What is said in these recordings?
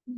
Hi,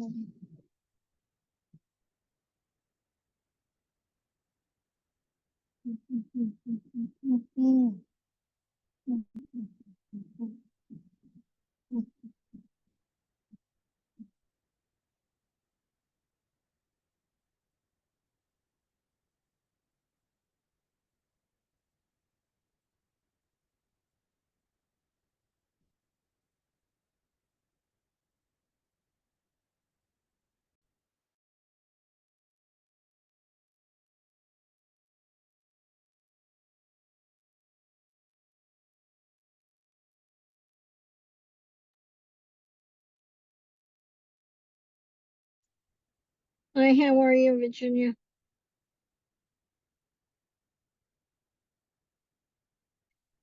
how are you, Virginia?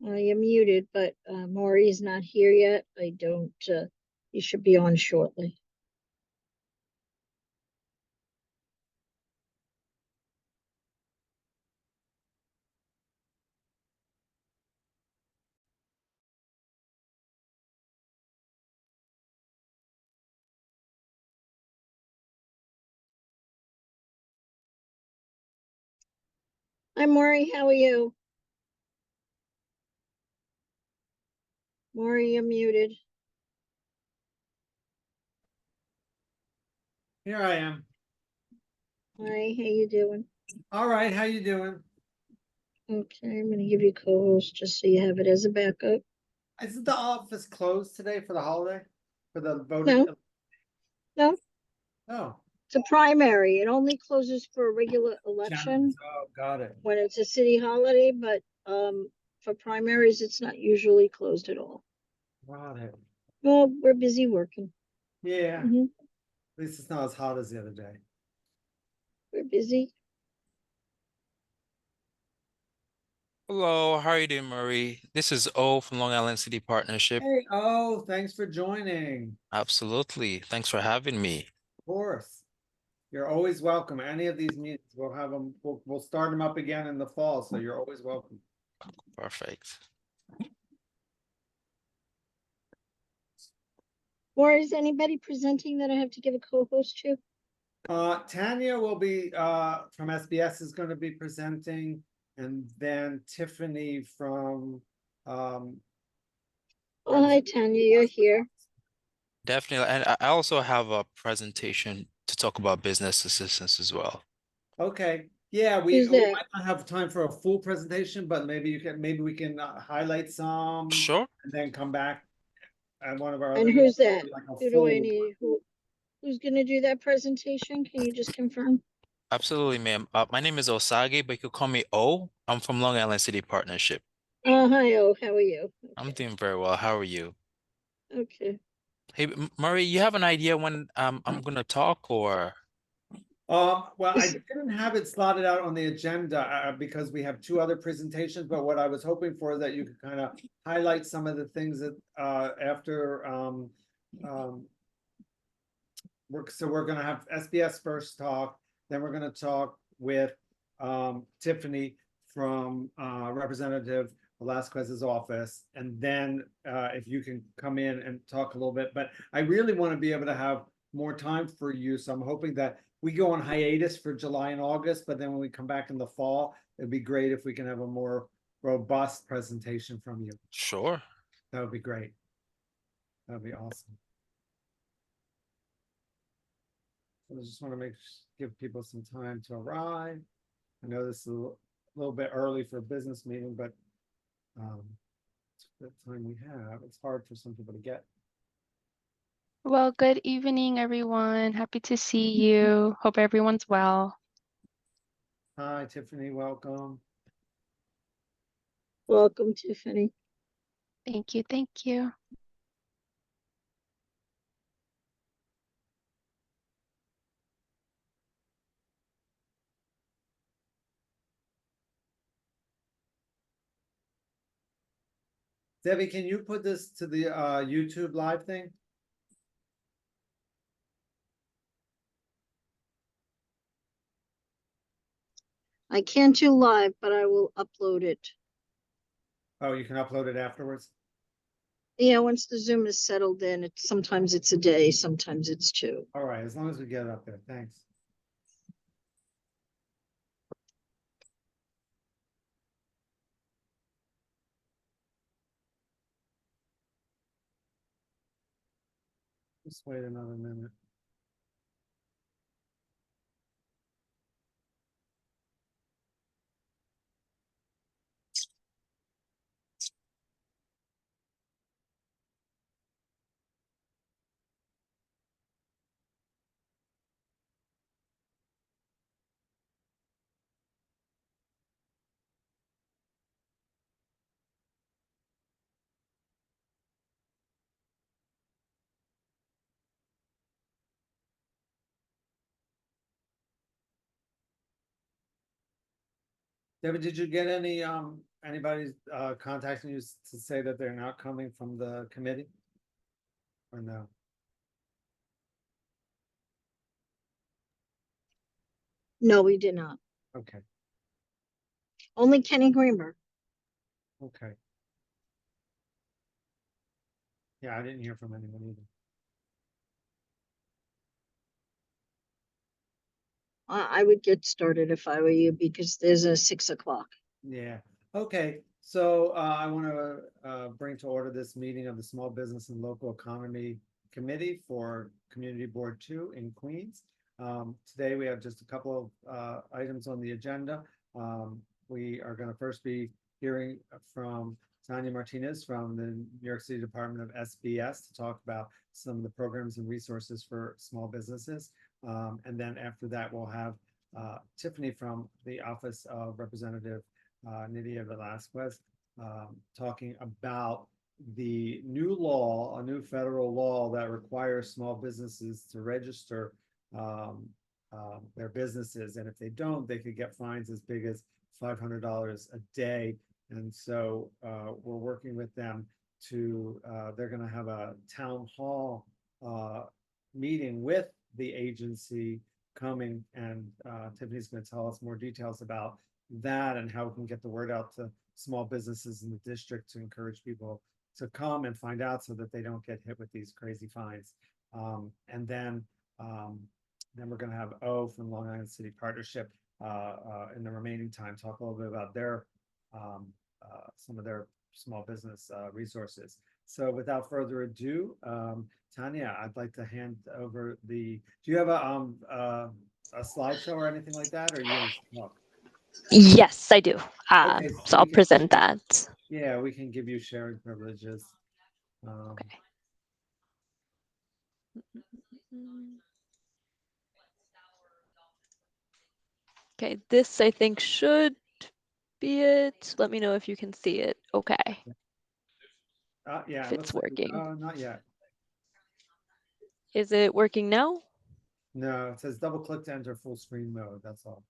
You're muted, but Maury's not here yet. I don't, he should be on shortly. Hi, Maury, how are you? Maury, you're muted. Here I am. Hi, how you doing? All right, how you doing? Okay, I'm gonna give you co-host just so you have it as a backup. Isn't the office closed today for the holiday? For the voting? No, no, Oh, it's a primary. It only closes for a regular election oh, got it. when it's a city holiday, but for primaries, it's not usually closed at all. Got it. Well, we're busy working. Yeah, Mhm. at least it's not as hot as the other day. We're busy. Hello, how are you doing, Murray? This is O from Long Island City Partnership. Hey, oh, thanks for joining. Absolutely. Thanks for having me. Of course. You're always welcome. Any of these meetings, we'll have them, we'll start them up again in the fall, so you're always welcome. Perfect. Or is anybody presenting that I have to give a co-host to? Tanya will be, from SBS is gonna be presenting, and then Tiffany from, Oh, hi, Tanya, you're here. Definitely. And I also have a presentation to talk about business assistance as well. Okay, yeah, we Who's that? might not have time for a full presentation, but maybe we can highlight some Sure. and then come back at one of our And other who's meetings, that? like a Who do I full. need? Who's gonna do that presentation? Can you just confirm? Absolutely, ma'am. My name is Osage, but you could call me O. I'm from Long Island City Partnership. Oh, hi, oh, how are you? I'm Okay, doing very well. How are you? okay. Hey, Murray, you have an idea when I'm gonna talk or? Well, I This- didn't have it slotted out on the agenda because we have two other presentations, but what I was hoping for is that you could kind of highlight some of the things that after we're gonna have SBS first talk, then we're gonna talk with Tiffany from Representative Velasquez's office, and then if you can come in and talk a little bit. But I really want to be able to have more time for you, so I'm hoping that we go on hiatus for July and August, but then when we come back in the fall, it'd be great if we can have a more robust presentation from you. Sure. That would be great. That would be awesome. I just want to give people some time to arrive. I know this is a little bit early for a business meeting, but it's the time we have. It's hard for some people to get. Well, good evening, everyone. Happy to see you. Hope everyone's well. Hi, Tiffany, welcome. Welcome, Tiffany. Thank you. Thank you. Debbie, can you put this to the YouTube live thing? I can't do live, but I will upload it. Oh, you can upload it afterwards? Yeah, once the Zoom is settled in, sometimes it's a day, sometimes it's two. All right, as long as we get it up there, thanks. Just wait another minute. David, did you get any, anybody, contacting you to say that they're not coming from the committee? Or no? No, we did not. Okay, Only Kenny Greenberg. okay. Yeah, I didn't hear from anyone either. I would get started if I were you because there's a 6 o'clock. Yeah, okay, so I want to bring to order this meeting of the Small Business and Local Economy Committee for Community Board 2 in Queens. Today we have just a couple of items on the agenda. We are going to first be hearing from Tanya Martinez from the New York City Department of SBS to talk about some of the programs and resources for small businesses. And then after that, we'll have Tiffany from the Office of Representative Nydia Velasquez, talking about the new law, a new federal law that requires small businesses to register their businesses. And if they don't, they could get fines as big as $500 a day. And so we're working with them to, they're going to have a town hall meeting with the agency coming, and Tiffany's going to tell us more details about that and how we can get the word out to small businesses in the district to encourage people to come and find out so that they don't get hit with these crazy fines. And then we're going to have O from Long Island City Partnership in the remaining time talk a little bit about their some of their small business resources. So without further ado, Tanya, I'd like to hand over the. Do you have a slideshow or anything like that, or you want to talk? Yes, I do. Okay, So I'll we can- present that. Yeah, we can give you sharing privileges. Okay. Okay, this I think should be it. Let me know if you can see it. Okay, Yeah, if it it's looks like working. not yet. Is it working now? No, it says double click to enter full screen mode. That's all.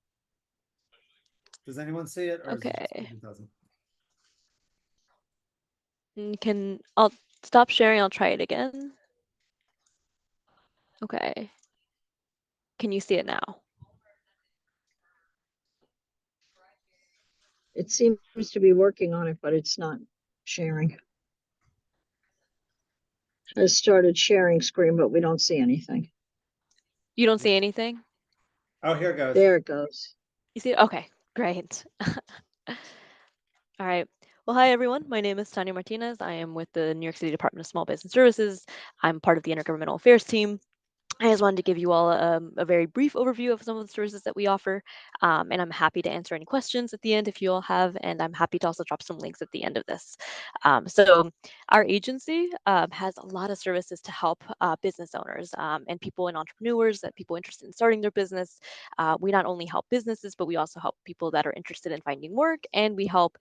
Does anyone see it, or is it just Okay. me that doesn't? I'll stop sharing. I'll try it again. Okay. Can you see it now? It seems to be working on it, but it's not sharing. I started sharing screen, but we don't see anything. You don't see anything? Oh, here it goes. There it goes. You see it? Okay, great. All right. Well, hi, everyone. My name is Tanya Martinez. I am with the New York City Department of Small Business Services. I'm part of the Intergovernmental Affairs team. I just wanted to give you all a very brief overview of some of the services that we offer, and I'm happy to answer any questions at the end if you all have, and I'm happy to also drop some links at the end of this. So our agency has a lot of services to help business owners and people and entrepreneurs, that people interested in starting their business. We not only help businesses, but we also help people that are interested in finding work, and we help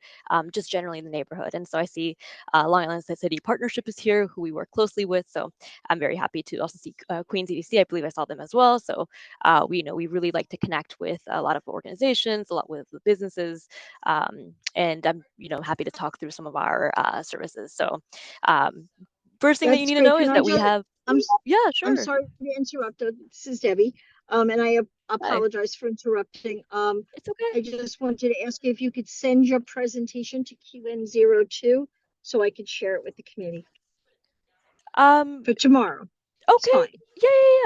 just generally in the neighborhood. And so I see Long Island City Partnership is here, who we work closely with. So I'm very happy to also see Queens EDC. I believe I saw them as well. So we really like to connect with a lot of organizations, a lot with businesses, and I'm happy to talk through some of our services. So first thing that you That's need to great. know Can is I that we just- have. I'm Yeah, I'm sure. sorry to interrupt. This is Debbie. And I Hi. apologize for interrupting. It's okay. I just wanted to ask you if you could send your presentation to QN02 so I could share it with the committee. Um, for tomorrow. It's okay. fine.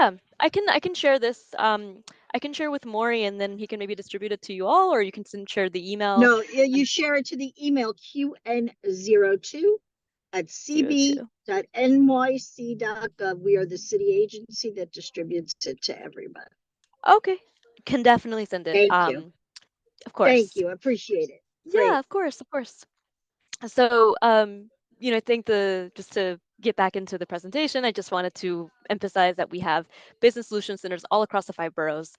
Yeah. I can share this. I can share with Maury, and then he can maybe distribute it to you all, or you can share the email. No, you share it to the email qn02@cb.nyc.gov. We are the city agency that distributes it to everybody. Okay, can definitely send it. Thank you. Of Thank course. you. I appreciate it. Yeah, Great. of course. So, I think just to get back into the presentation, I just wanted to emphasize that we have business solution centers all across the 5 boroughs.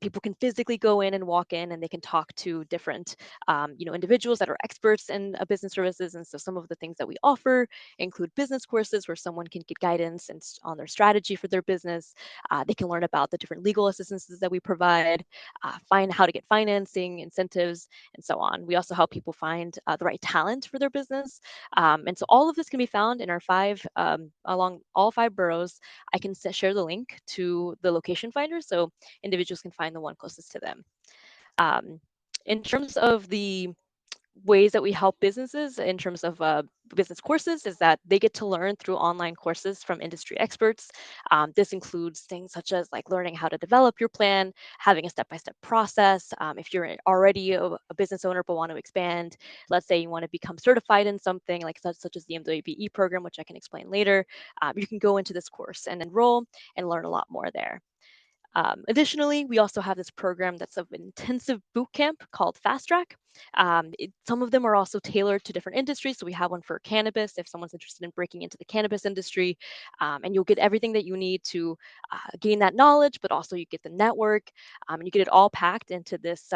People can physically go in and walk in, and they can talk to different, individuals that are experts in business services. And so, some of the things that we offer include business courses where someone can get guidance and on their strategy for their business. They can learn about the different legal assistances that we provide, find how to get financing, incentives, and so on. We also help people find the right talent for their business. And so all of this can be found in our along all 5 boroughs. I can share the link to the location finder so individuals can find the one closest to them. Um, in terms of the ways that we help businesses in terms of business courses is that they get to learn through online courses from industry experts. This includes things such as like learning how to develop your plan, having a step-by-step process. If you're already a business owner but want to expand, let's say you want to become certified in something like such as the MWBE program, which I can explain later, you can go into this course and enroll and learn a lot more there. Additionally, we also have this program that's an intensive boot camp called Fast Track. Some of them are also tailored to different industries. So we have one for cannabis if someone's interested in breaking into the cannabis industry, and you'll get everything that you need to gain that knowledge, but also you get the network, and you get it all packed into this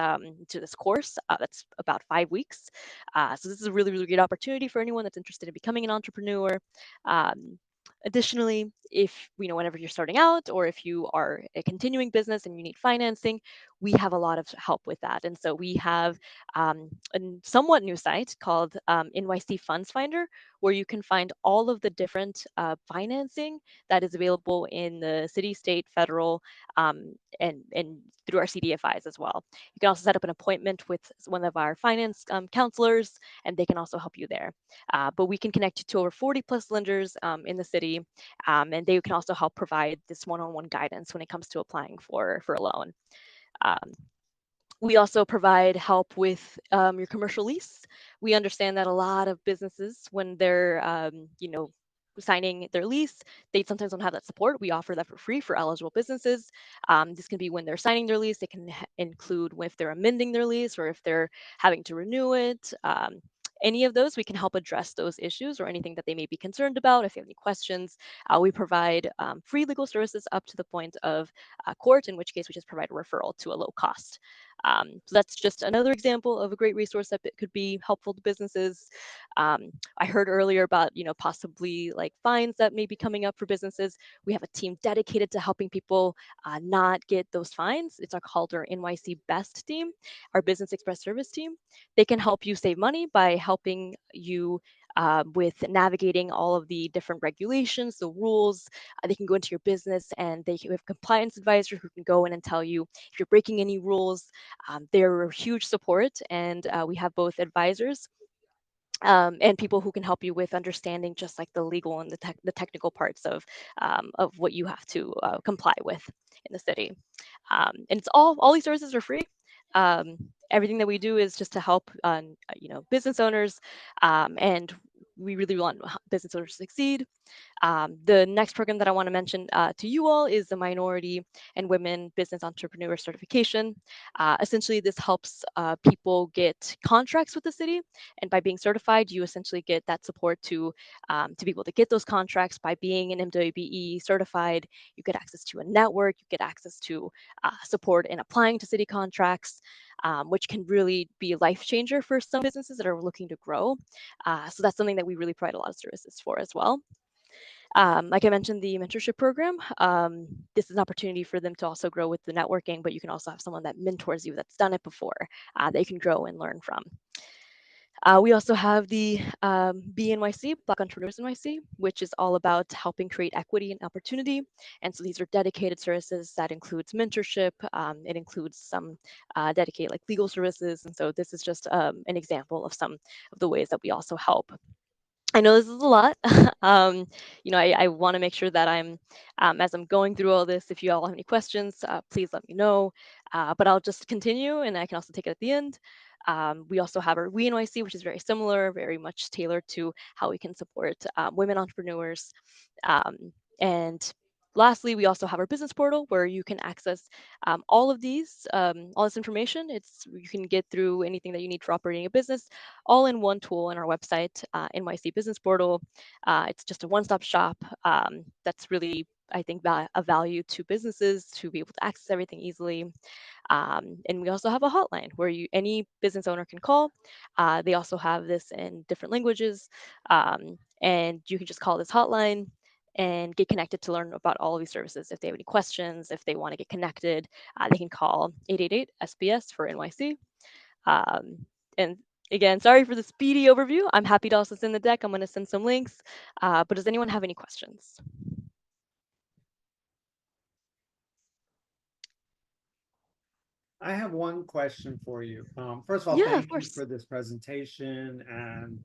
course that's about 5 weeks. So this is a really, really great opportunity for anyone that's interested in becoming an entrepreneur. Um, Additionally, if whenever you're starting out or if you are a continuing business and you need financing, we have a lot of help with that. And so we have a somewhat new site called NYC Funds Finder, where you can find all of the different financing that is available in the city, state, federal, and through our CDFIs as well. You can also set up an appointment with one of our finance counselors, and they can also help you there. But we can connect you to over 40 plus lenders in the city, and they can also help provide this one-on-one guidance when it comes to applying for a loan. We also provide help with your commercial lease. We understand that a lot of businesses, when they're signing their lease, they sometimes don't have that support. We offer that for free for eligible businesses. This can be when they're signing their lease. It can include if they're amending their lease or if they're having to renew it. Any of those, we can help address those issues or anything that they may be concerned about. If they have any questions, we provide free legal services up to the point of court, in which case we just provide a referral to a low cost. So that's just another example of a great resource that could be helpful to businesses. I heard earlier about, possibly like fines that may be coming up for businesses. We have a team dedicated to helping people not get those fines. It's called our NYC Best team, our Business Express Service team. They can help you save money by helping you with navigating all of the different regulations, the rules. They can go into your business and they have compliance advisors who can go in and tell you if you're breaking any rules. They're a huge support, and we have both advisors and people who can help you with understanding just like the legal and the technical parts of what you have to comply with in the city. And it's all these services are free. Um, Everything that we do is just to help business owners, and we really want business owners to succeed. The next program that I want to mention to you all is the Minority and Women Business Entrepreneur Certification. Essentially, this helps people get contracts with the city, and by being certified, you essentially get that support to be able to get those contracts. By being an MWBE certified, you get access to a network, you get access to support in applying to city contracts, which can really be a life changer for some businesses that are looking to grow. So that's something that we really provide a lot of services for as well. Like I mentioned, the mentorship program, this is an opportunity for them to also grow with the networking, but you can also have someone that mentors you that's done it before that you can grow and learn from. We also have the BNYC, Black Entrepreneurs NYC, which is all about helping create equity and opportunity. And so these are dedicated services that includes mentorship. It includes some dedicated like legal services. And so this is just an example of some of the ways that we also help. I know this is a lot. I want to make sure that as I'm going through all this, if you all have any questions, please let me know. But I'll just continue, and I can also take it at the end. We also have our We NYC, which is very similar, very much tailored to how we can support women entrepreneurs. And lastly, we also have our business portal where you can access all this information. You can get through anything that you need for operating a business, all in one tool in our website, NYC Business Portal. It's just a one-stop shop that's really, I think, a value to businesses to be able to access everything easily. And we also have a hotline where any business owner can call. They also have this in different languages, and you can just call this hotline and get connected to learn about all of these services. If they have any questions, if they want to get connected, they can call 888-SBS for NYC. And again, sorry for the speedy overview. I'm happy to also send the deck. I'm going to send some links. But does anyone have any questions? I have one question for you. First of all, Yeah, of thank you course. for this presentation and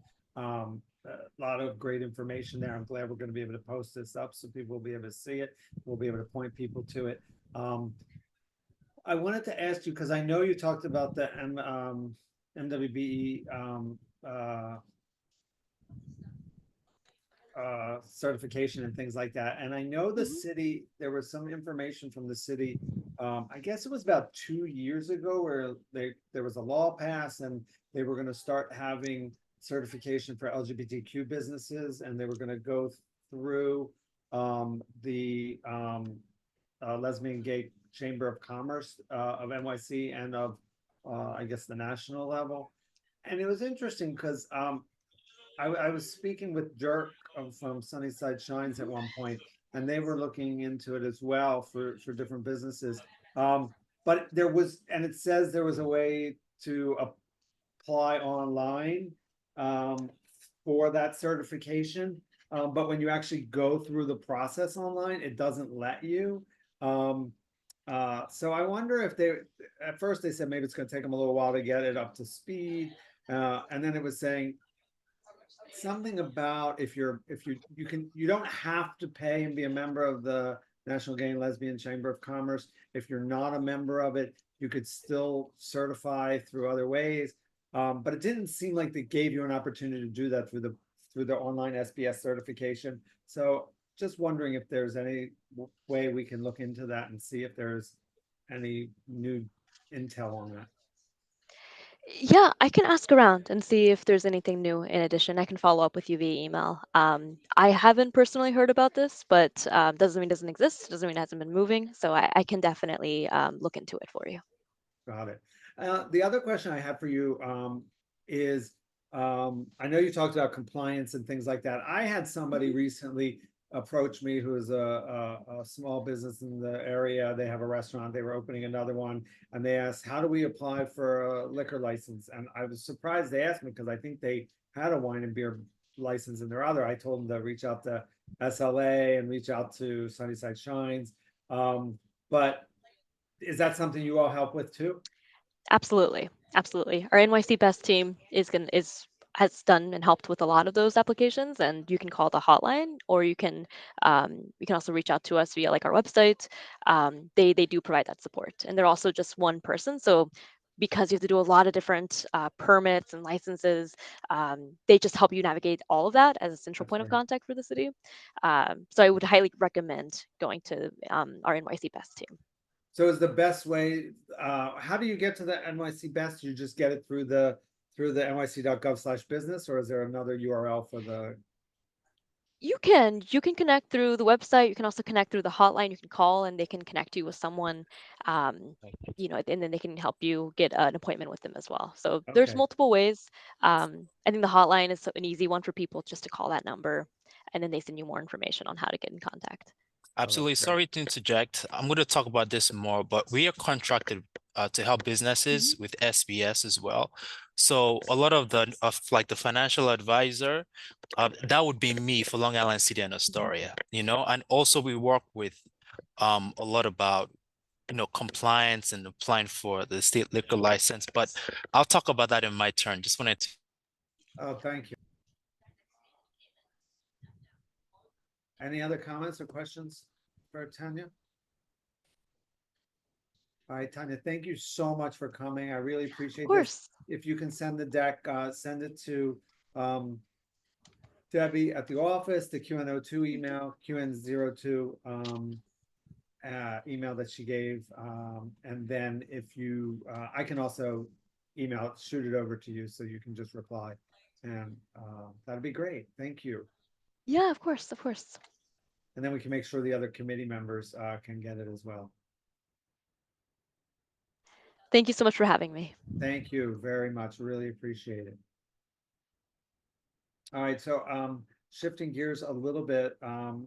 a lot of great information there. I'm glad we're going to be able to post this up so people will be able to see it. We'll be able to point people to it. I wanted to ask you, because I know you talked about the MWBE certification and things like that. And I know the city, there was some information from the city, I guess it was about 2 years ago, where there was a law passed and they were going to start having certification for LGBTQ businesses, and they were going to go through the Lesbian Gay Chamber of Commerce of NYC and of I guess the national level. And it was interesting because I was speaking with Dirk from Sunnyside Shines at one point, and they were looking into it as well for different businesses. But there was, and it says there was a way to apply online for that certification. But when you actually go through the process online, it doesn't let you. So I wonder if at first they said maybe it's going to take them a little while to get it up to speed. And then it was saying something about you don't have to pay and be a member of the National Gay and Lesbian Chamber of Commerce. If you're not a member of it, you could still certify through other ways. But it didn't seem like they gave you an opportunity to do that through the online SBS certification. So just wondering if there's any way we can look into that and see if there's any new intel on that. Yeah, I can ask around and see if there's anything new in addition. I can follow up with you via email. I haven't personally heard about this, but doesn't mean it doesn't exist. Doesn't mean it hasn't been moving. So I can definitely look into it for you. Got it. The other question I have for you is, I know you talked about compliance and things like that. I had somebody recently approach me who is a small business in the area. They have a restaurant. They were opening another one, and they asked, how do we apply for a liquor license? And I was surprised they asked me, because I think they had a wine and beer license in their other. I told them to reach out to SLA and reach out to Sunnyside Shines. But is that something you all help with too? Absolutely. Absolutely. Our NYC Best team has done and helped with a lot of those applications, and you can call the hotline, or you can also reach out to us via like our website. They do provide that support, and they're also just one person. So because you have to do a lot of different permits and licenses, they just help you navigate all of that as a central point of contact for the city. So I would highly recommend going to our NYC Best team. So is the best way, how do you get to the NYC Best? You just get it through the nyc.gov/business, or is there another URL for the? You can connect through the website. You can also connect through the hotline. You can call and they can connect you with someone, and then they can help you get an appointment with them as well. So there's Okay. multiple ways. I think the hotline is an easy one for people, just to call that number, and then they send you more information on how to get in contact. Absolutely. great. Sorry to interject. I'm going to talk about this more, but we are contracted to help businesses with SBS as well. So a lot of the financial advisor, that would be me for Long Island City and Astoria, and also we work with a lot about compliance and applying for the state liquor license. But I'll talk about that in my turn. Just wanted to. Oh, thank you. Any other comments or questions for Tanya? All right, Tanya, thank you so much for coming. I really Of appreciate this. course. If you can send the deck, send it to Debbie at the office, the QN02 email, QN02 email that she gave. And then if you, I can also shoot it over to you so you can just reply. And that'd be great. Thank you. Yeah, of course, of course. And then we can make sure the other committee members can get it as well. Thank you so much for having me. Thank you very much. Really appreciate it. All right, so shifting gears a little bit,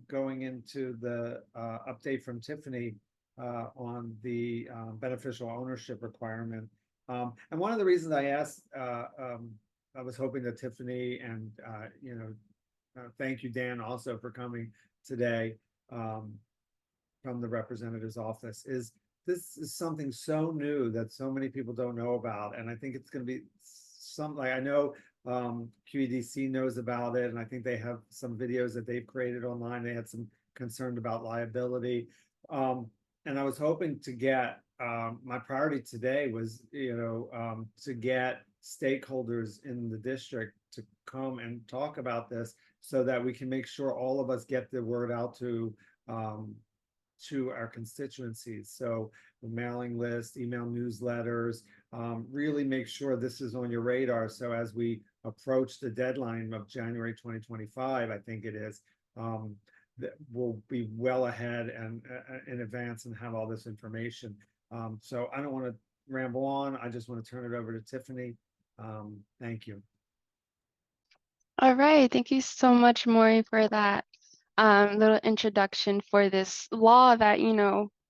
going into the update from Tiffany on the beneficial ownership requirement. And one of the reasons I asked, I was hoping that Tiffany and thank you, Dan, also for coming today from the representative's office, is this is something so new that so many people don't know about. And I think it's going to be something, I know QEDC knows about it, and I think they have some videos that they've created online. They had some concern about liability. And I was hoping to get, my priority today was, to get stakeholders in the district to come and talk about this so that we can make sure all of us get the word out to our constituencies. So the mailing list, email newsletters, really make sure this is on your radar. So as we approach the deadline of January 2025, I think it is, that we'll be well ahead and in advance and have all this information. So I don't want to ramble on. I just want to turn it over to Tiffany. Thank you. All right, thank you so much, Maury, for that little introduction for this law that,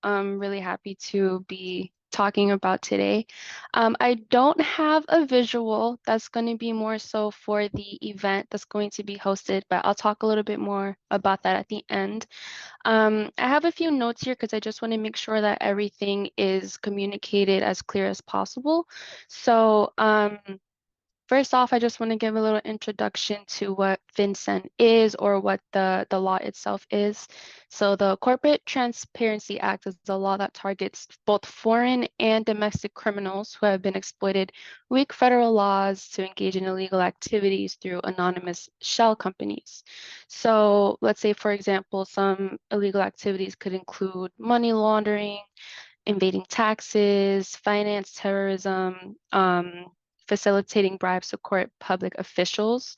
I'm really happy to be talking about today. I don't have a visual. That's going to be more so for the event that's going to be hosted, but I'll talk a little bit more about that at the end. I have a few notes here because I just want to make sure that everything is communicated as clear as possible. So, first off, I just want to give a little introduction to what FinCEN is, or what the law itself is. So the Corporate Transparency Act is a law that targets both foreign and domestic criminals who have been exploited weak federal laws to engage in illegal activities through anonymous shell companies. So let's say, for example, some illegal activities could include money laundering, evading taxes, finance terrorism, facilitating bribes to court public officials.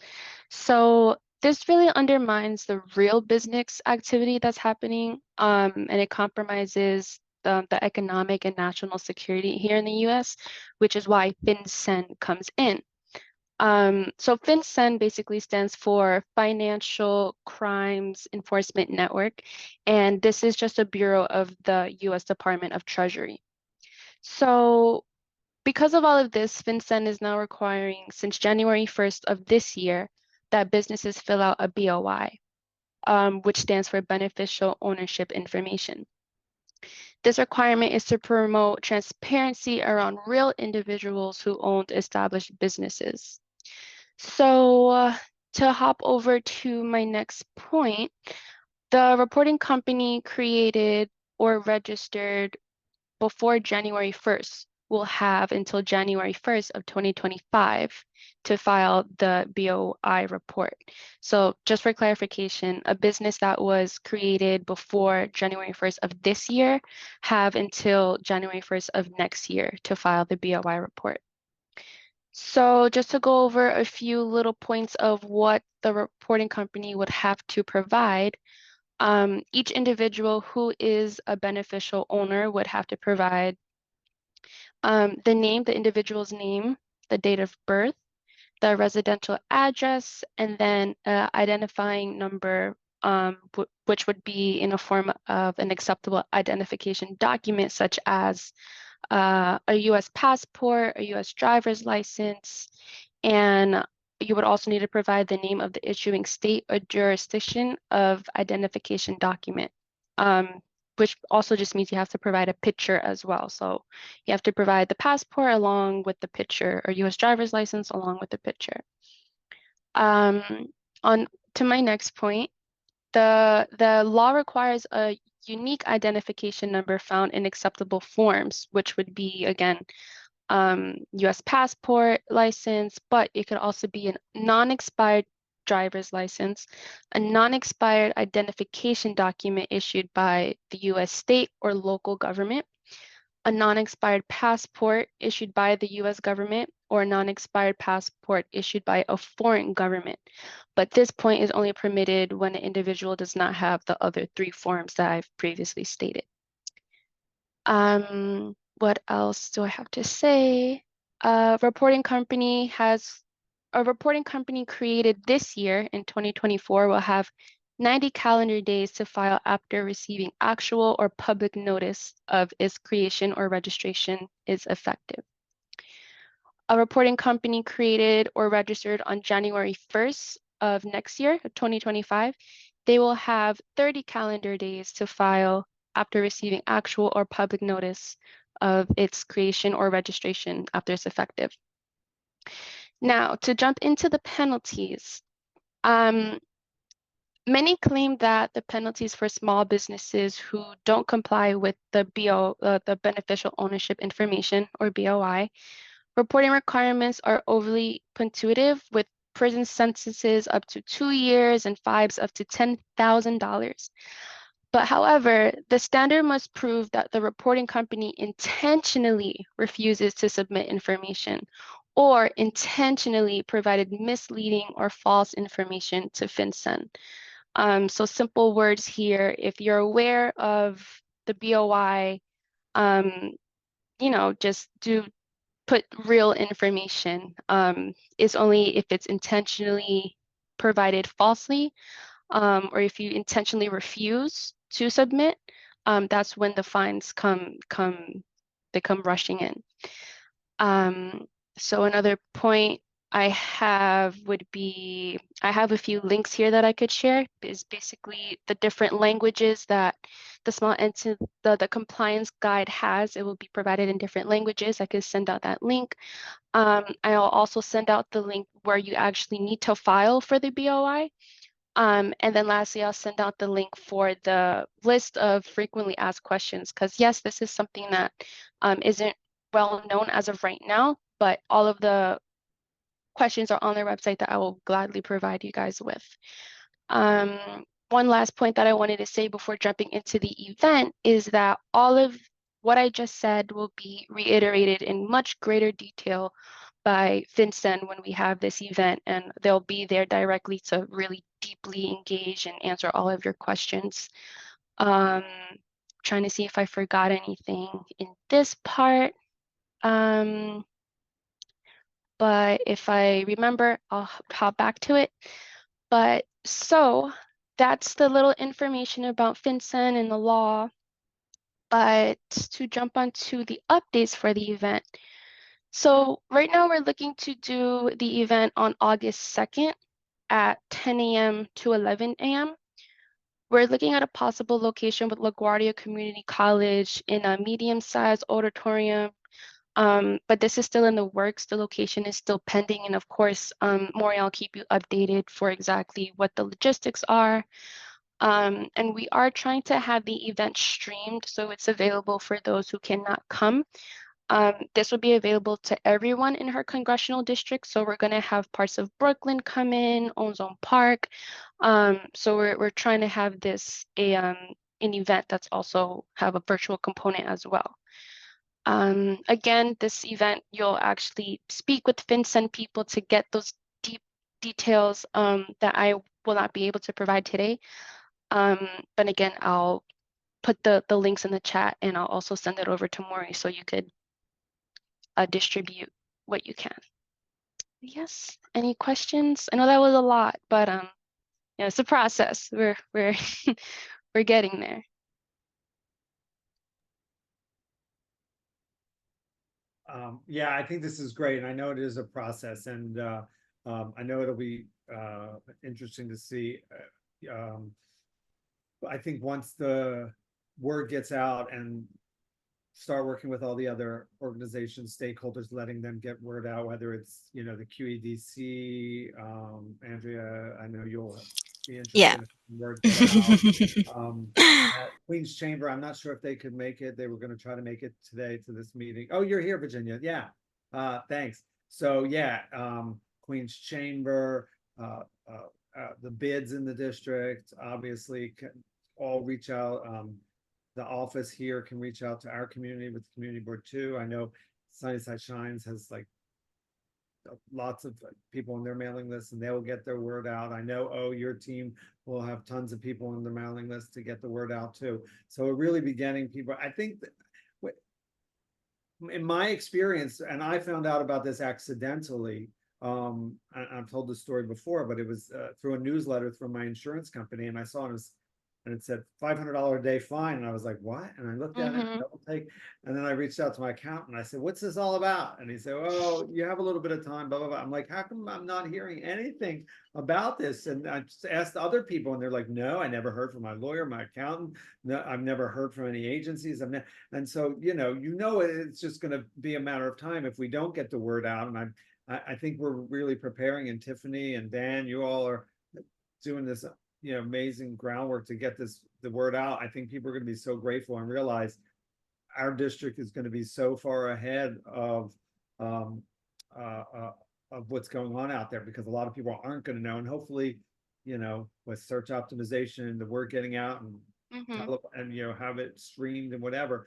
So this really undermines the real business activity that's happening, and it compromises the economic and national security here in the US, which is why FinCEN comes in. So FinCEN basically stands for Financial Crimes Enforcement Network, and this is just a bureau of the US Department of Treasury. So because of all of this, FinCEN is now requiring, since January 1st of this year, that businesses fill out a BOI, which stands for Beneficial Ownership Information. This requirement is to promote transparency around real individuals who owned established businesses. So to hop over to my next point, the reporting company created or registered before January 1st will have until January 1st of 2025 to file the BOI report. So just for clarification, a business that was created before January 1st of this year have until January 1st of next year to file the BOI report. So just to go over a few little points of what the reporting company would have to provide, each individual who is a beneficial owner would have to provide the name, the individual's name, the date of birth, the residential address, and then identifying number, which would be in a form of an acceptable identification document, such as a US passport, a US driver's license, and you would also need to provide the name of the issuing state or jurisdiction of identification document, which also just means you have to provide a picture as well. So you have to provide the passport along with the picture, or US driver's license along with the picture. On to my next point, the law requires a unique identification number found in acceptable forms, which would be, again, US passport, license, but it could also be a non-expired driver's license, a non-expired identification document issued by the US state or local government, a non-expired passport issued by the US government, or a non-expired passport issued by a foreign government. But this point is only permitted when an individual does not have the other three forms that I've previously stated. What else do I have to say? A reporting company created this year in 2024 will have 90 calendar days to file after receiving actual or public notice of its creation or registration is effective. A reporting company created or registered on January 1st of next year, 2025, they will have 30 calendar days to file after receiving actual or public notice of its creation or registration after it's effective. Now, to jump into the penalties, many claim that the penalties for small businesses who don't comply with the the beneficial ownership information, or BOI, reporting requirements are overly punitive, with prison sentences up to 2 years and fines up to $10,000. But however, the standard must prove that the reporting company intentionally refuses to submit information or intentionally provided misleading or false information to FinCEN. So simple words here, if you're aware of the BOI, just put real information. Is only if it's intentionally provided falsely, or if you intentionally refuse to submit, that's when the fines come rushing in. So another point I have would be, I have a few links here that I could share. Is basically the different languages that the small entity, the compliance guide has. It will be provided in different languages. I could send out that link. I'll also send out the link where you actually need to file for the BOI. And then lastly, I'll send out the link for the list of frequently asked questions, because yes, this is something that isn't well known as of right now, but all of the questions are on their website that I will gladly provide you guys with. One last point that I wanted to say before jumping into the event is that all of what I just said will be reiterated in much greater detail by FinCEN when we have this event, and they'll be there directly to really deeply engage and answer all of your questions. Trying to see if I forgot anything in this part. But if I remember, I'll hop back to it. But so that's the little information about FinCEN and the law. But to jump onto the updates for the event. So right now we're looking to do the event on August 2nd at 10 a.m. to 11 a.m. We're looking at a possible location with LaGuardia Community College in a medium-sized auditorium. But this is still in the works. The location is still pending. And of course, Maury, I'll keep you updated for exactly what the logistics are. And we are trying to have the event streamed, so it's available for those who cannot come. This will be available to everyone in her congressional district. So we're going to have parts of Brooklyn come in, Ozone Park. So we're trying to have this an event that's also have a virtual component as well. Again, this event, you'll actually speak with FinCEN people to get those deep details that I will not be able to provide today. But again, I'll put the links in the chat, and I'll also send it over to Maury so you could distribute what you can. Yes, any questions? I know that was a lot, but yeah, it's a process. We're we're getting there. Yeah, I think this is great, and I know it is a process, and I know it'll be interesting to see. I think once the word gets out and start working with all the other organizations, stakeholders, letting them get word out, whether it's, the QEDC, Andrea, I know you'll be Yeah. interested in word get out. Queen's Chamber, I'm not sure if they could make it. They were gonna try to make it today to this meeting. Oh, you're here, Virginia. Yeah. Thanks. So yeah, Queen's Chamber, the bids in the district, obviously can all reach out. The office here can reach out to our community with the community board too. I know Sunnyside Shines has like lots of people on their mailing list and they will get their word out. I know, oh, your team will have tons of people on the mailing list to get the word out too. So we're really be getting people, I think that in my experience, and I found out about this accidentally, I've told this story before, but it was through a newsletter from my insurance company, and I saw it was, and it said $500 a day fine, and I was like, what? And I looked at it, double take, and then I reached out to my accountant. I said, what's this all about? And he said, oh, you have a little bit of time, blah, blah, blah. I'm like, how come I'm not hearing anything about this? And I just asked other people, and they're like, no, I never heard from my lawyer, my accountant. No, I've never heard from any agencies. And so, it's just going to be a matter of time if we don't get the word out. And I think we're really preparing, and Tiffany and Dan, you all are doing this, amazing groundwork to get the word out. I think people are going to be so grateful and realize our district is going to be so far ahead of what's going on out there, because a lot of people aren't going to know. And hopefully, with search optimization, the word getting out and have it streamed and whatever,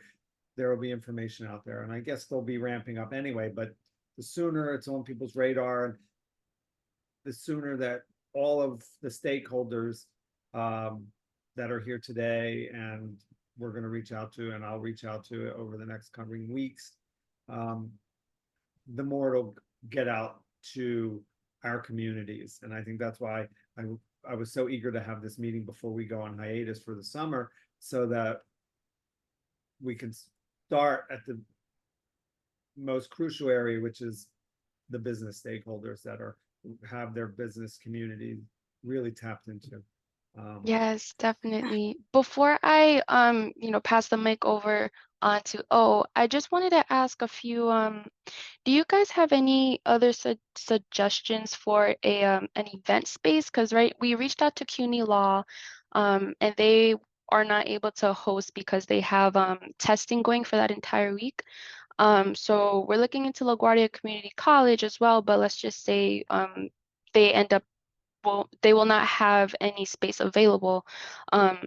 there will be information out there. And I guess they'll be ramping up anyway, but the sooner it's on people's radar, and the sooner that all of the stakeholders that are here today and we're going to reach out to, and I'll reach out to over the next coming weeks, the more it'll get out to our communities. And I think that's why I was so eager to have this meeting before we go on hiatus for the summer, so that we can start at the most crucial area, which is the business stakeholders that have their business community really tapped into. Yes, definitely. Before I pass the mic over to I just wanted to ask a few do you guys have any other suggestions for an event space? Because we reached out to CUNY Law and they are not able to host because they have testing going for that entire week. So we're looking into LaGuardia Community College as well, but let's just say they end up they will not have any space available.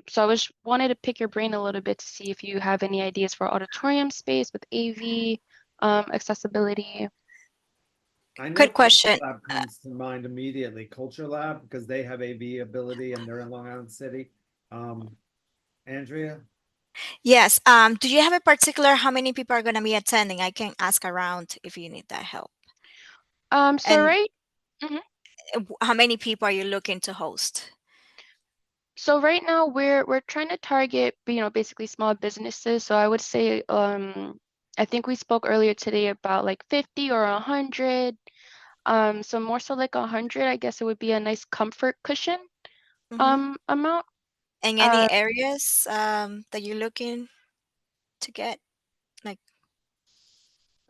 So I wanted to pick your brain a little bit to see if you have any ideas for auditorium space with AV accessibility. I know Good question. Culture Lab comes to mind immediately. Culture Lab, because they have AV ability and they're in Long Island City. Andrea? Yes. Do you have a particular how many people are going to be attending? I can ask around if you need that help. So And how many people are you looking to host? So right now we're trying to target, basically small businesses. So I would say I think we spoke earlier today about like 50 or 100. So more so like 100, I guess it would be a nice comfort cushion amount. And any areas that you're looking to get? Like,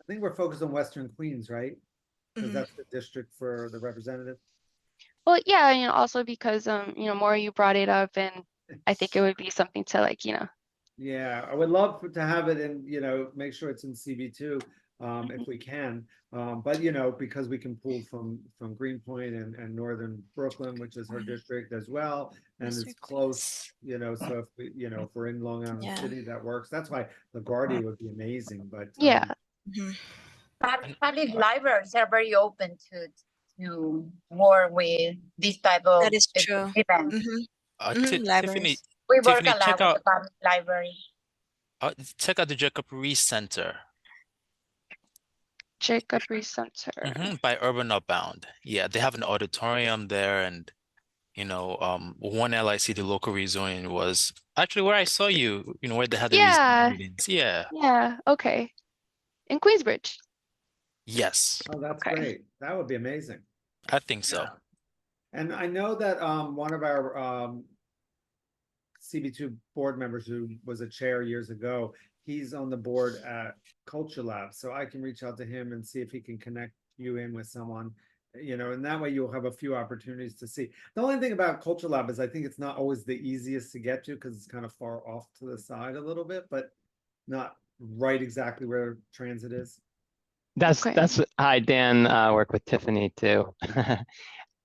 I think we're focused on Western Queens, right? Because that's the district for the representative. Well, yeah, also because Maura, you brought it up, and I think it would be something to like, Yeah, I would love to have it in, make sure it's in CB2 if we can. But because we can pull from Greenpoint and Northern Brooklyn, which is her district as well, and it's close, so if we, if we're in Long Island City, that works. That's why LaGuardia would be amazing. But yeah. Public libraries are very open to work with this type of that is true. events. Tiffany, We work Tiffany, a lot with the public library. check out the Jacob Rees Center. Jacob Rees Center. By Urban Upbound. Yeah, they have an auditorium there, and one LIC, the local rezoning, was actually where I saw you, where they had the rezoning meetings. Yeah. Yeah, okay. In Queensbridge. Yes. Oh, that's great. That would be amazing. I think so. Yeah. And I know that one of our CB2 board members who was a chair years ago, he's on the board at Culture Lab. So I can reach out to him and see if he can connect you in with someone And that way you'll have a few opportunities to see. The only thing about Culture Lab is I think it's not always the easiest to get to because it's kind of far off to the side a little bit, but not right exactly where transit is. Okay. That's hi Dan, work with Tiffany too.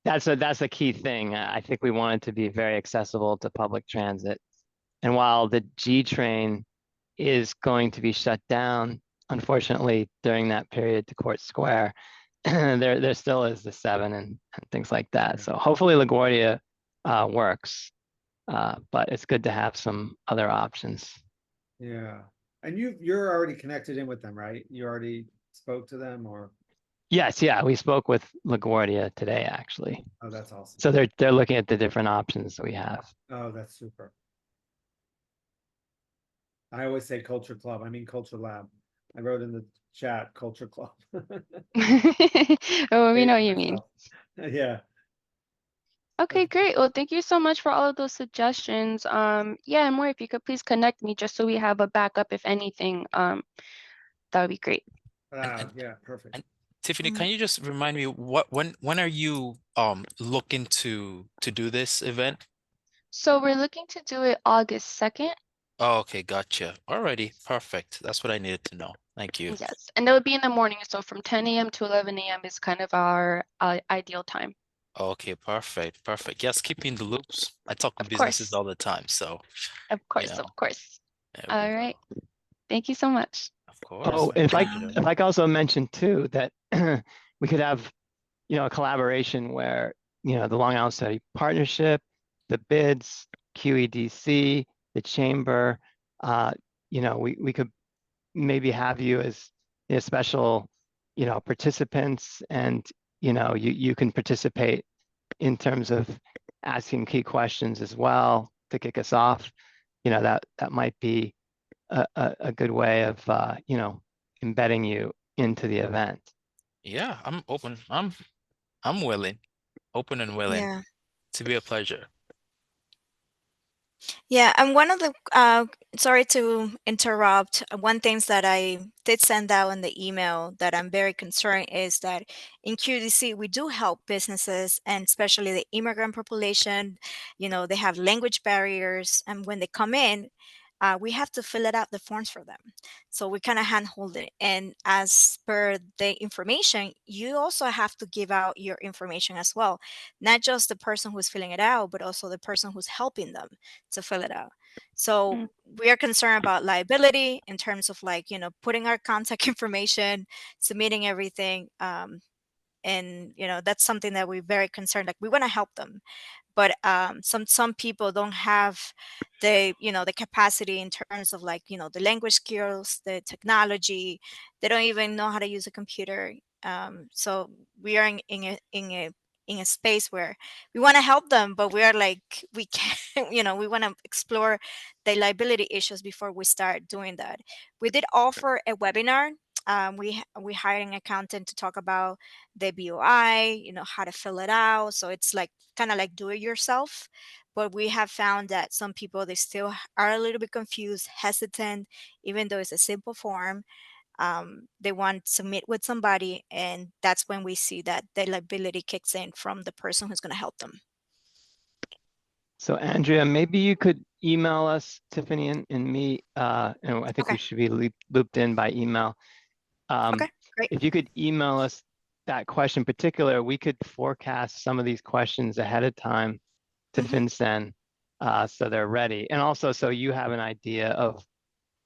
That's a key thing. I think we want it to be very accessible to public transit. And while the G train is going to be shut down, unfortunately, during that period to Court Square, there still is the 7 and things like that. So hopefully LaGuardia works, but it's good to have some other options. Yeah. And you're already connected in with them, right? You already spoke to them or? Yes, yeah, we spoke with LaGuardia today, actually. Oh, that's awesome. So they're looking at the different options we have. Oh, that's super. I always say Culture Club. I mean Culture Lab. I wrote in the chat Culture Club. Oh, we know what you mean. Yeah. Okay, great. Well, thank you so much for all of those suggestions. Yeah, and more, if you could please connect me just so we have a backup if anything, that would be great. Yeah, perfect. and Tiffany, Mm. can you just remind me when are you looking to do this event? So we're looking to do it August 2nd. Oh, okay, gotcha. Alrighty, perfect. That's what I needed to know. Thank you. Yes, and it would be in the morning. So from 10 a.m. to 11 a.m. is kind of our ideal time. Okay, perfect, perfect. Yes, keep me in the loops. I talk to Of businesses course. all the time, so Of course, know, of course. there we All go. right. Thank you so much. Of course. Oh, my if I pleasure. if I could also mention too that we could have, a collaboration where, the Long Island Study Partnership, the bids, QEDC, the chamber, we could maybe have you as special, participants, and you can participate in terms of asking key questions as well to kick us off. That might be a good way of embedding you into the event. Yeah, I'm open. I'm willing, open and willing. Yeah. To be a pleasure. Yeah, and one of the sorry to interrupt. One things that I did send out in the email that I'm very concerned is that in QDC we do help businesses and especially the immigrant population. They have language barriers, and when they come in, we have to fill it out the forms for them. So we kind of handhold it, and as per the information, you also have to give out your information as well, not just the person who's filling it out, but also the person who's helping them to fill it out. So Mm. we are concerned about liability in terms of putting our contact information, submitting everything. And that's something that we're very concerned. Like we want to help them, but some people don't have the capacity in terms of the language skills, the technology. They don't even know how to use a computer. So we are in a space where we want to help them, but we are like we can't. We want to explore the liability issues before we start doing that. We did offer a webinar. We hired an accountant to talk about the BOI, how to fill it out. So it's like kind of like do it yourself. But we have found that some people, they still are a little bit confused, hesitant, even though it's a simple form. They want to meet with somebody, and that's when we see that the liability kicks in from the person who's going to help them. So Andrea, maybe you could email us, Tiffany and me, and I think we Okay. should be looped in by email. Okay, great. If you could email us that question in particular, we could forecast some of these questions ahead of time to Mhm. FinCEN, so they're ready. And also so you have an idea of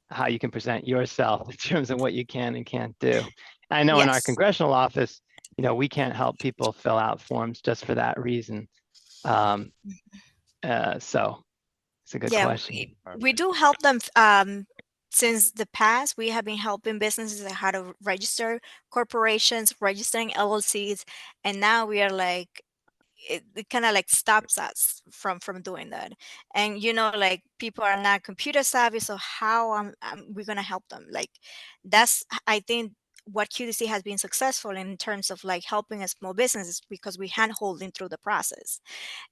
how you can present yourself in terms of what you can and can't do. I know in our Yes. congressional office, we can't help people fill out forms just for that reason. So it's a good Yeah, question. we do help them. Since the past, we have been helping businesses on how to register corporations, registering LLCs, and now we are like, it kind of like stops us from doing that. And like people are not computer savvy, so how we gonna help them? Like that's I think what QDC has been successful in terms of like helping a small businesses because we hand holding through the process.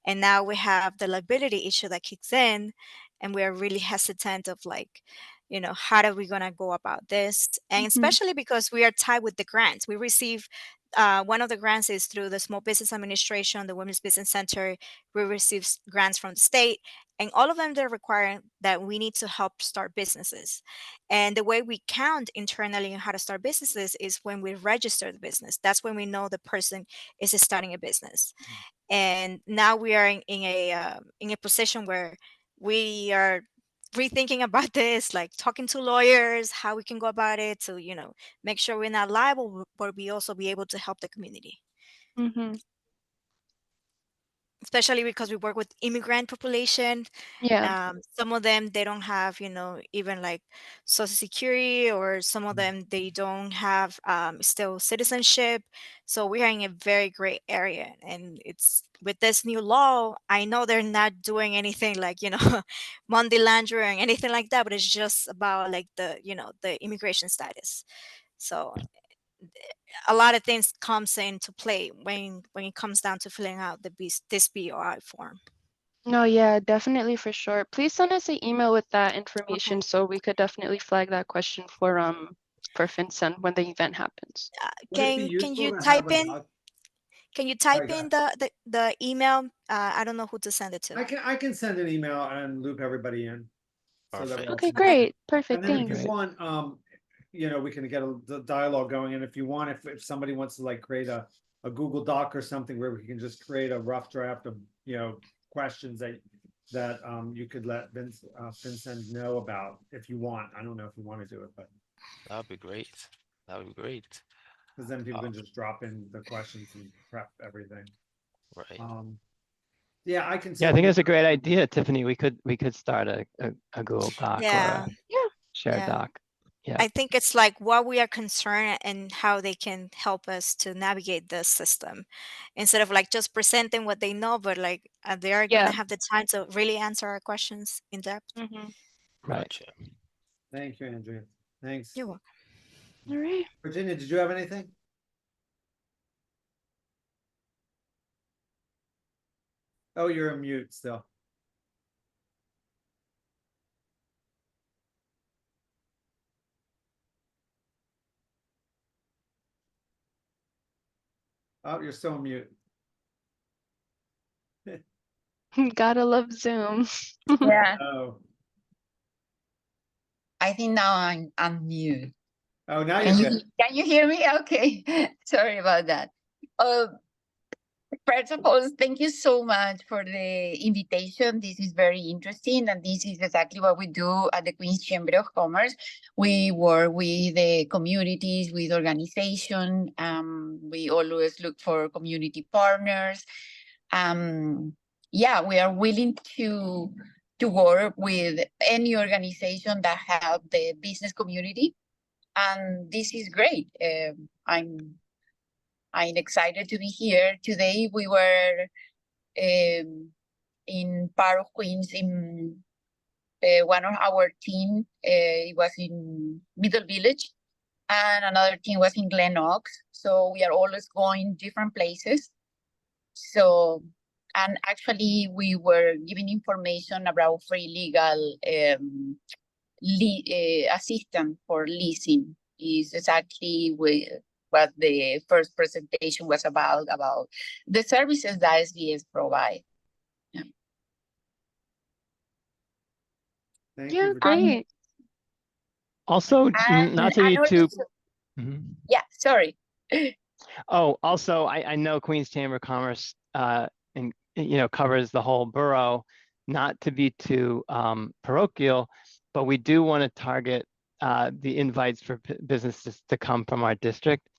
And now we have the liability issue that kicks in, and we're really hesitant of like, how are we going to go about this? And Mhm. especially because we are tied with the grants. We receive one of the grants is through the Small Business Administration, the Women's Business Center. We receive grants from the state, and all of them, they're requiring that we need to help start businesses. And the way we count internally on how to start businesses is when we register the business. That's when we know the person is starting a business. And now we are in a position where we are rethinking about this, like talking to lawyers, how we can go about it to, make sure we're not liable, but we also be able to help the community. Mm-hmm. Especially because we work with immigrant population. Yeah. Some of them, they don't have, even like Social Security, or some of them, they don't have still citizenship. So we are in a very great area. And it's with this new law, I know they're not doing anything like, money laundering, anything like that, but it's just about like the immigration status. So a lot of things comes into play when it comes down to filling out this BOI form. No, yeah, definitely for sure. Please send us an email with that information Okay. so we could definitely flag that question for FinCEN when the event happens. Would it be Can you useful to type have a in doc- type go in the email? I don't know who to send it to. I can send an email and loop everybody in. So that we Perfect. all Okay, can see it. great. And Perfect. then if Thanks. you want, we can get the dialogue going, and if you want, if somebody wants to like create a Google Doc or something where we can just create a rough draft of, questions that you could let Vincent know about if you want. I don't know if you want to do it, but That would be great. That would be great. because then people can just drop in the questions and prep everything. Right. Yeah, I can. Yeah, I send think you- it's a great idea, Tiffany. We could start a Google Doc or Yeah. a Yeah. shared Yeah. doc. Yeah. I think it's like what we are concerned and how they can help us to navigate the system, instead of like just presenting what they know, but like they are Yeah. gonna have the time to really answer our questions in depth. Mm-hmm. Right. Gotcha. Thank you, Andrea. Thanks. You're welcome. All right. Virginia, did you have anything? Oh, you're on mute still. Oh, you're still on mute. Gotta love Zoom. Yeah, Oh, I think now I'm mute. oh, now Can you're you good. can you hear me? Okay, sorry about that. First of all, thank you so much for the invitation. This is very interesting, and this is exactly what we do at the Queens Chamber of Commerce. We work with the communities, with organizations. We always look for community partners. Yeah, we are willing to work with any organization that help the business community, and this is great. I'm excited to be here today. We were in part of Queens in one of our team. It was in Middle Village, and another team was in Glen Oaks. So we are always going different places. So, and actually we were giving information about free legal assistance for leasing. Is exactly what the first presentation was about the services that SBS provide. Thank Yeah, you. Virginia. great. Also, And not to be too. also, Mhm. yeah, sorry. Oh, also, I know Queens Chamber of Commerce, and covers the whole borough. Not to be too parochial, but we do want to target the invites for businesses to come from our district.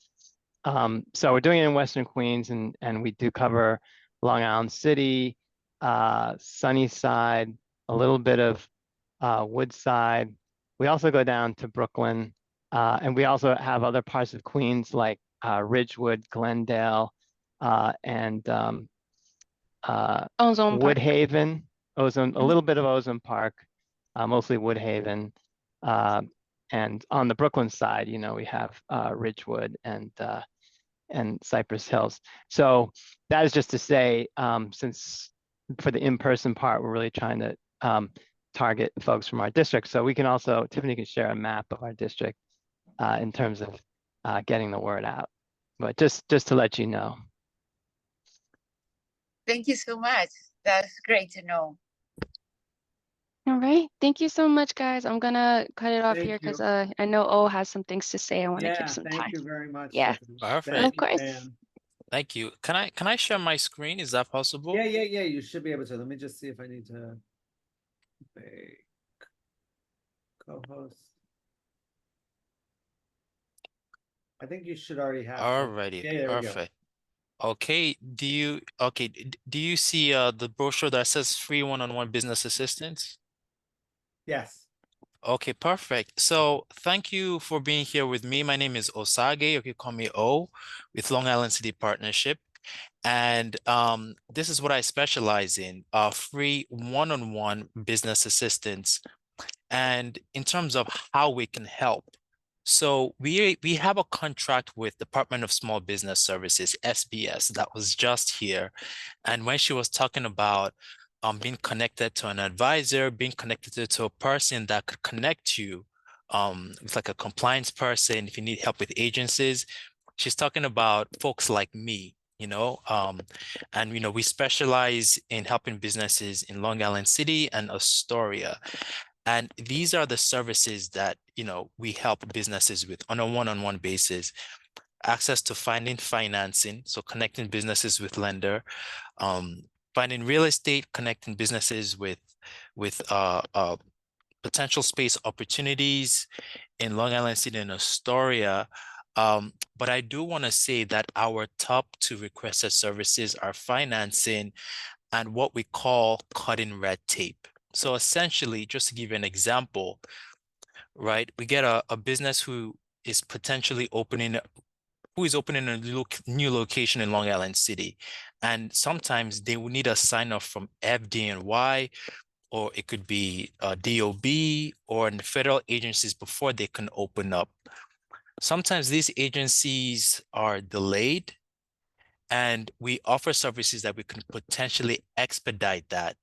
So we're doing it in Western Queens, and we do cover Long Island City, Sunnyside, a little bit of Woodside. We also go down to Brooklyn, and we also have other parts of Queens like Ridgewood, Glendale, and Ozone Park. Woodhaven, Ozone, a little bit of Ozone Park, mostly Woodhaven. And on the Brooklyn side, we have Ridgewood and Cypress Hills. So that is just to say, since for the in-person part, we're really trying to target folks from our district. So we can also, Tiffany can share a map of our district in terms of getting the word out. But just to let you know. Thank you so much. That's great to know. All right. Thank you so much, guys. I'm gonna cut it off Thank here because you. I know O has some things to say. I want to give Yeah, some thank time. you very much, Yeah. Tiffany. Perfect. Thank Of you, course. Dan. Thank you. Can I share my screen? Is that possible? Yeah, you should be able to. Let me just see if I need to make co-host. I think you should already have. Alrighty, Yeah, there we go. perfect. Okay, do you see the brochure that says free one-on-one business assistance? Yes. Okay, perfect. So thank you for being here with me. My name is Osage, you can call me O, with Long Island City Partnership. And this is what I specialize in, free one-on-one business assistance. And in terms of how we can help. So we have a contract with Department of Small Business Services, SBS, that was just here. And when she was talking about being connected to an advisor, being connected to a person that could connect you with like a compliance person if you need help with agencies, she's talking about folks like me, and we specialize in helping businesses in Long Island City and Astoria. And these are the services that, we help businesses with on a one-on-one basis. Access to finding financing, so connecting businesses with lender, finding real estate, connecting businesses with potential space opportunities in Long Island City and Astoria. But I do want to say that our top two requested services are financing and what we call cutting red tape. So essentially, just to give you an example, right? We get a business who is opening a new location in Long Island City. And sometimes they will need a sign off from FDNY, or it could be DOB or in federal agencies before they can open up. Sometimes these agencies are delayed, and we offer services that we can potentially expedite that,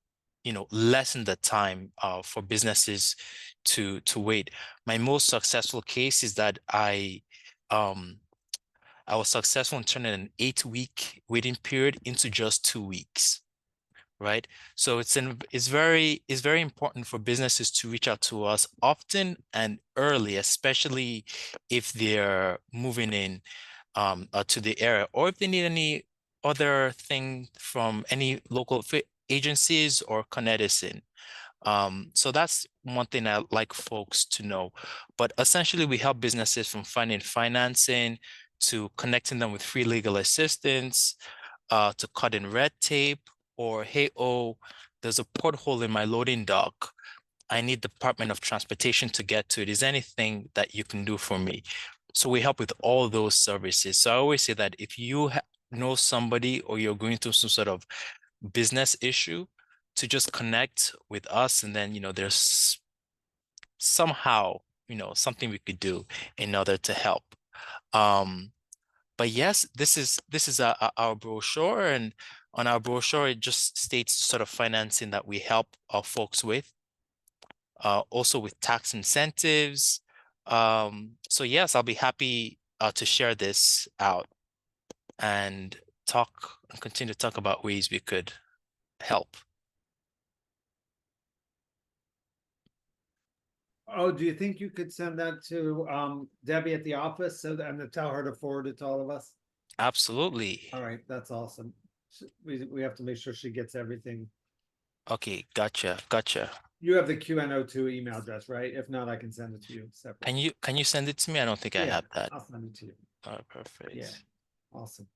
lessen the time for businesses to wait. My most successful case is that I was successful in turning an 8-week waiting period into just 2 weeks, right? So it's very important for businesses to reach out to us often and early, especially if they're moving in to the area, or if they need any other thing from any local agencies or ConEdison. So that's one thing I like folks to know. But essentially, we help businesses from finding financing to connecting them with free legal assistance, to cutting red tape, or hey, oh, there's a pothole in my loading dock. I need Department of Transportation to get to it. Is anything that you can do for me? So we help with all those services. So I always say that if you know somebody or you're going through some sort of business issue, to just connect with us, and then there's somehow something we could do in order to help. But yes, this is our brochure, and on our brochure it just states sort of financing that we help our folks with, also with tax incentives. So yes, I'll be happy to share this out and continue to talk about ways we could help. Oh, do you think you could send that to Debbie at the office and to tell her to forward it to all of us? Absolutely. All right, that's awesome. We have to make sure she gets everything. Okay, gotcha. You have the QNO2 email address, right? If not, I can send it to you separately. Can you send it to me? I don't think I Yeah, have that. I'll send it to you. Oh, perfect. Yeah, awesome.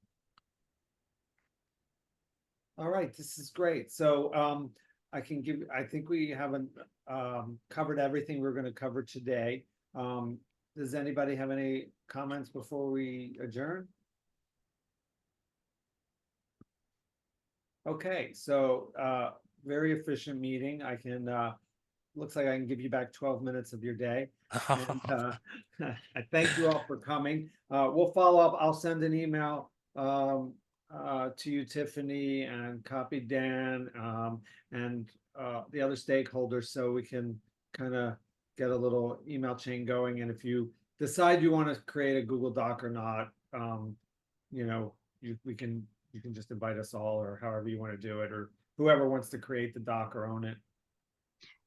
All right, this is great. So I think we haven't covered everything we're going to cover today. Does anybody have any comments before we adjourn? Okay, so very efficient meeting. Looks like I can give you back 12 minutes of your day. And I thank you all for coming. We'll follow up. I'll send an email to you, Tiffany, and copy Dan and the other stakeholders, so we can kind of get a little email chain going. And if you decide you want to create a Google Doc or not, we can, you can just invite us all, or however you want to do it, or whoever wants to create the doc or own it.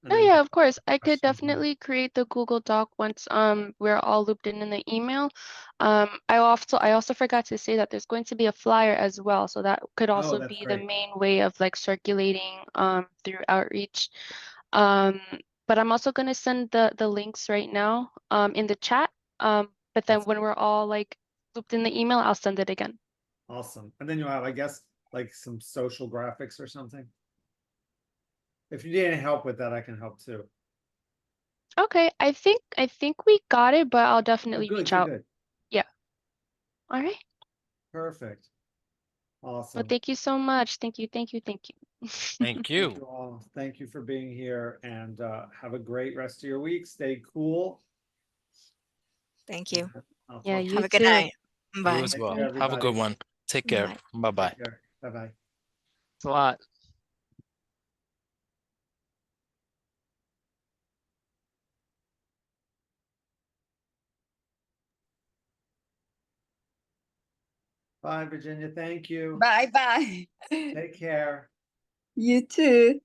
And Oh then yeah, of course. I could questions and- definitely create the Google Doc once we're all looped in the email. I also forgot to say that there's going to be a flyer as well, so that could also that's be the great. main way of like circulating through outreach. But I'm also gonna send the links right now in the chat. But then That's when we're all like looped in the email, I'll send it again. Awesome. And then you'll have, I guess, like some social graphics or something. If you need any help with that, I can help too. Okay, I think we got it, but I'll Oh, definitely good, reach good, out. good. All right. Perfect. Well, Awesome. thank you so much. Thank you. Thank Thank you. you all. Thank you for being here, and have a great rest of your week. Stay cool. Thank you. I'll Yeah, talk to you Have a good too. night. You Bye. as Take well. care, Have a good everybody. one. Take care. Bye. Bye-bye. Take care. Bye-bye. It's a lot. Bye, Virginia. Thank you. Bye bye. Take care. You too.